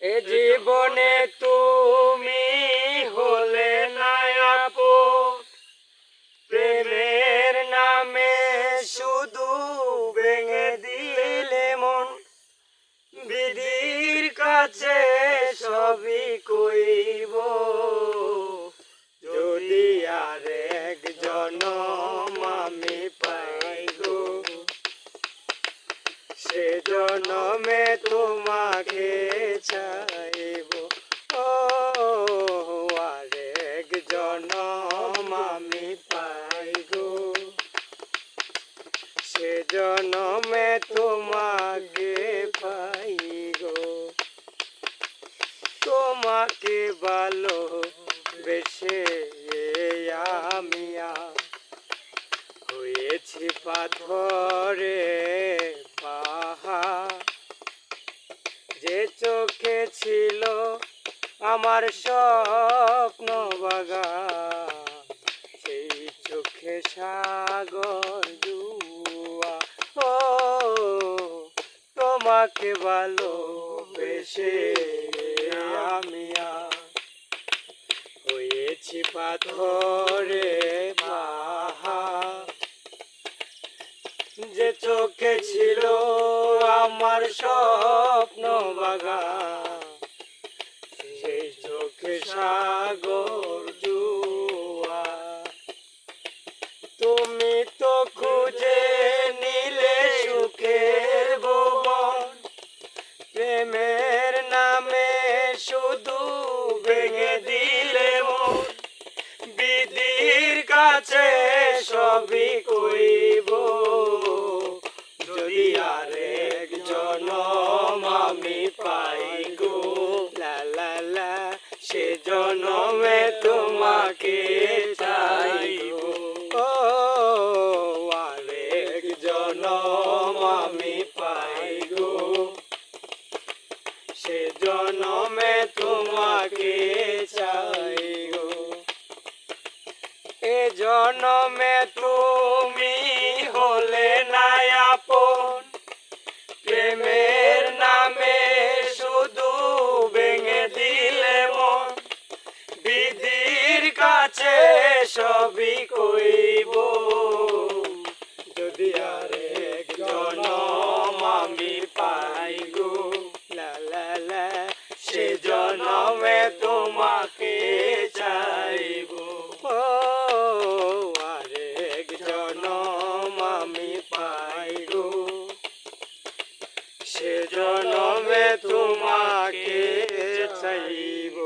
এ জীবনে তুমি হলে না আপন, প্রেমের নামে শুধু ভেঙে দিলে মন। বিধির কাছে সবই কইব, যদি আর এক জনম আমি পাই গো, সে জনমে তোমাকে চাইব। ও আর এক জনম আমি পাই গো, সে জনমে তোমাকে পাই গো। তোমাকে ভালোবেসে আমি হয়েছি পাথরে পাহাড়। যে চোখে ছিল আমার স্বপ্ন বাগান, সেই চোখে সাগর জুয়া। ও তোমাকে ভালোবেসে আমি হয়েছি পাথরে পাহাড়। যে চোখে ছিল আমার স্বপ্ন বাগান, সেই চোখে সাগর জুয়া। তুমি তো খুঁজে নিলে সুখের ভুবন, প্রেমের নামে শুধু ভেঙে দিলে মন। বিধির কাছে সবই কইব, যদি আর এক জনম আমি পাই গো। লা লা লা, সে জনমে তোমাকে চাইব। ও আর এক জনম আমি পাই গো, সে জনমে তোমাকে চাই গো। এ জনমে তুমি হলে না আপন, প্রেমের নামে শুধু ভেঙে দিলে মন। বিধির কাছে সবই কইব, যদি আর এক জনম আমি পাই গো। লা লা লা, সে জনমে তোমাকে চাইব। ও আর এক জনম আমি পাই গো, সে জনমে তোমাকে চাইব।